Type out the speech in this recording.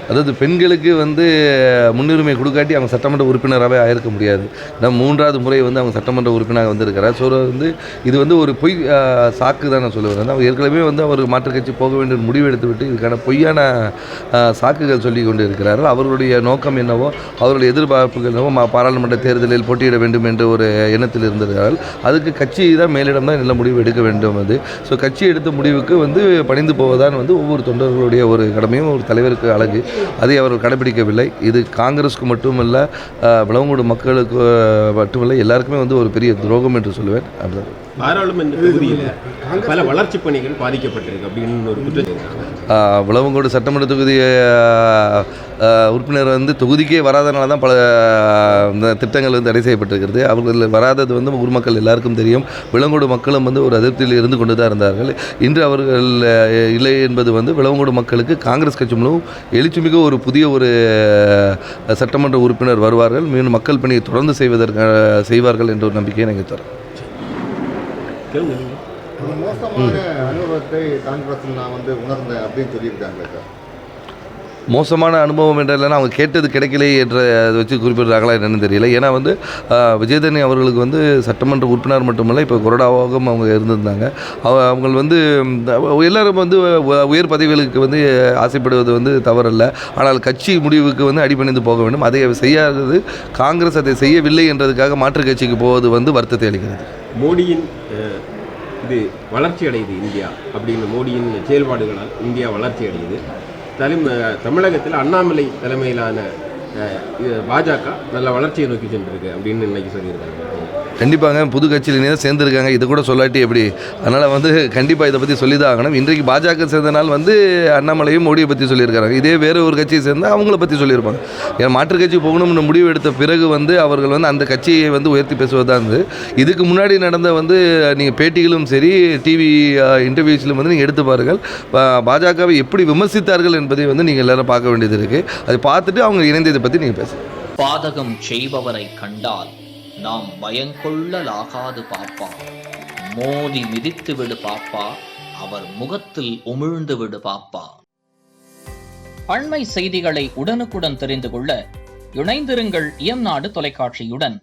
அதாவது பெண்களுக்கு வந்து முன்னுரிமை கொடுக்காட்டி அவங்க சட்டமன்ற உறுப்பினராகவே ஆயிருக்க முடியாது. ஏன்னா 3வது முறை வந்து அவங்க சட்டமன்ற உறுப்பினராக வந்திருக்கிறார். ஸோ வந்து இது வந்து ஒரு பொய் சாக்கு தான் நான் சொல்லுவேன். அவங்க ஏற்கனவே வந்து அவர் மாற்றுக் கட்சி போக வேண்டும் முடிவு எடுத்துவிட்டு இதுக்கான பொய்யான சாக்குகள் சொல்லி கொண்டு இருக்கிறார்கள். அவர்களுடைய நோக்கம் என்னவோ, அவருடைய எதிர்பார்ப்புகள் என்னவோ, பாராளுமன்ற தேர்தலில் போட்டியிட வேண்டும் என்ற ஒரு எண்ணத்தில் இருந்திருக்கிறார்கள். அதுக்கு கட்சி தான் மேலிடம் தான் நல்ல முடிவு எடுக்க வேண்டும். அது ஸோ கட்சி எடுத்த முடிவுக்கு வந்து பணிந்து போவதான் வந்து ஒவ்வொரு தொண்டர்களுடைய ஒரு கடமையும், ஒரு தலைவருக்கு அழகு. அதை அவர்கள் கடைபிடிக்கவில்லை. இது காங்கிரஸுக்கு மட்டுமல்ல, விளவங்கோடு மக்களுக்கு மட்டுமல்ல, எல்லாருக்குமே வந்து ஒரு பெரிய துரோகம் என்று சொல்லுவேன். அப்படிதான் பாராளுமன்ற தொகுதியில் பல வளர்ச்சி பணிகள் பாதிக்கப்பட்டிருக்கு அப்படின்னு ஒரு குற்றம். விளவங்கோடு சட்டமன்ற தொகுதி உறுப்பினர் வந்து தொகுதிக்கே வராதனால தான் பல திட்டங்கள் வந்து தடை செய்யப்பட்டிருக்கிறது. அவர்கள் வராதது வந்து ஊர் மக்கள் எல்லாருக்கும் தெரியும். விளவங்கோடு மக்களும் வந்து ஒரு அதிருப்தியில் இருந்து கொண்டு தான் இருந்தார்கள். இன்று அவர்கள் இல்லை என்பது வந்து விளவங்கோடு மக்களுக்கு காங்கிரஸ் கட்சி மூலம் எழுச்சிமிக ஒரு புதிய ஒரு சட்டமன்ற உறுப்பினர் வருவார்கள். மீண்டும் மக்கள் பணியை தொடர்ந்து செய்வார்கள் என்ற ஒரு நம்பிக்கையை நாங்கள் தரோம். மோசமான அனுபவத்தை காங்கிரஸ் நான் வந்து உணர்ந்தேன் அப்படின்னு சொல்லியிருக்காங்க சார். மோசமான அனுபவம் என்றால் அவங்க கேட்டது கிடைக்கலையே என்ற அதை வச்சு குறிப்பிடுறாங்களா என்னன்னு தெரியல. ஏன்னா வந்து விஜயதரணி அவர்களுக்கு வந்து சட்டமன்ற உறுப்பினர் மட்டுமல்ல, இப்போ கொறடாவாகவும் அவங்க இருந்திருந்தாங்க. அவங்க வந்து எல்லாரும் வந்து உயர் பதவிகளுக்கு வந்து ஆசைப்படுவது வந்து தவறல்ல. ஆனால் கட்சி முடிவுக்கு வந்து அடிபணிந்து போக வேண்டும். அதை செய்யாதது காங்கிரஸ் அதை செய்யவில்லை என்றதுக்காக மாற்றுக் கட்சிக்கு போவது வந்து வருத்தத்தை அளிக்கிறது. மோடியின் இது வளர்ச்சி அடையுது இந்தியா அப்படின்னு, மோடியின் செயல்பாடுகளால் இந்தியா வளர்ச்சி அடையுது. தமிழகத்தில் அண்ணாமலை தலைமையிலான பாஜக நல்ல வளர்ச்சியை நோக்கி சென்றிருக்கு அப்படின்னு இன்னைக்கு சொல்லியிருக்காங்க. கண்டிப்பாங்க, புது கட்சியிலே தான் சேர்ந்துருக்காங்க. இது கூட சொல்லாட்டி எப்படி? அதனால் வந்து கண்டிப்பாக இதை பற்றி சொல்லி தான் ஆகணும். இன்றைக்கு பாஜக சேர்ந்தனால் வந்து அண்ணாமலையும் மோடியை பற்றி சொல்லியிருக்காங்க. இதே வேறு ஒரு கட்சியை சேர்ந்தால் அவங்கள பற்றி சொல்லியிருப்பாங்க. ஏன்னா மாற்றுக் கட்சி போகணும்னு முடிவு எடுத்த பிறகு வந்து அவர்கள் வந்து அந்த கட்சியை வந்து உயர்த்தி பேசுவதாக இருந்து, இதுக்கு முன்னாடி நடந்த வந்து நீங்கள் பேட்டிகளும் சரி, டிவி இன்டர்வியூஸ்லும் வந்து நீங்கள் எடுத்து பாருங்கள். பாஜகவை எப்படி விமர்சித்தார்கள் என்பதை வந்து நீங்கள் எல்லாரும் பார்க்க வேண்டியது இருக்குது. அதை பார்த்துட்டு அவங்க இணைந்து இதை பற்றி நீங்கள் பேசுங்க. பாதகம் செய்பவரை கண்டால் நாம் பயங்கொள்ளலாகாது பாப்பா, மோதி மிதித்து விடு பாப்பா, அவர் முகத்தில் உமிழ்ந்து விடு பாப்பா. அண்மை செய்திகளை உடனுக்குடன் தெரிந்து கொள்ள இணைந்திருங்கள் இயம்நாடு தொலைக்காட்சியுடன்.